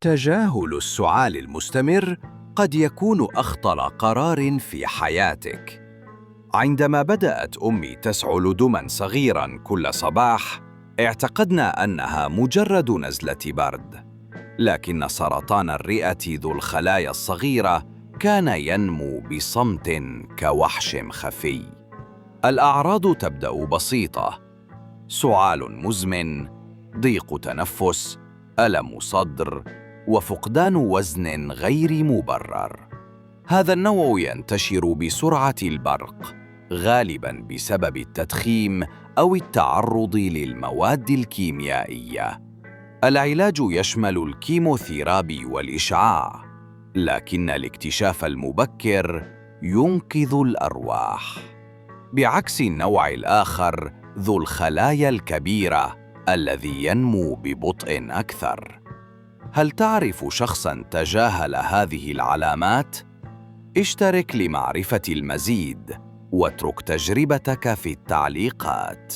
تجاهل السعال المستمر قد يكون أخطر قرار في حياتك. عندما بدأت أمي تسعل دماً صغيراً كل صباح، اعتقدنا أنها مجرد نزلة برد. لكن سرطان الرئة ذو الخلايا الصغيرة كان ينمو بصمت كوحش خفي. الأعراض تبدأ بسيطة: سعال مزمن، ضيق تنفس، ألم صدر، وفقدان وزن غير مبرر. هذا النوع ينتشر بسرعة البرق، غالباً بسبب التدخين أو التعرض للمواد الكيميائية. العلاج يشمل الكيموثيرابي والإشعاع، لكن الاكتشاف المبكر ينقذ الأرواح. بعكس النوع الآخر ذو الخلايا الكبيرة الذي ينمو ببطء أكثر. هل تعرف شخصاً تجاهل هذه العلامات؟ اشترك لمعرفة المزيد واترك تجربتك في التعليقات.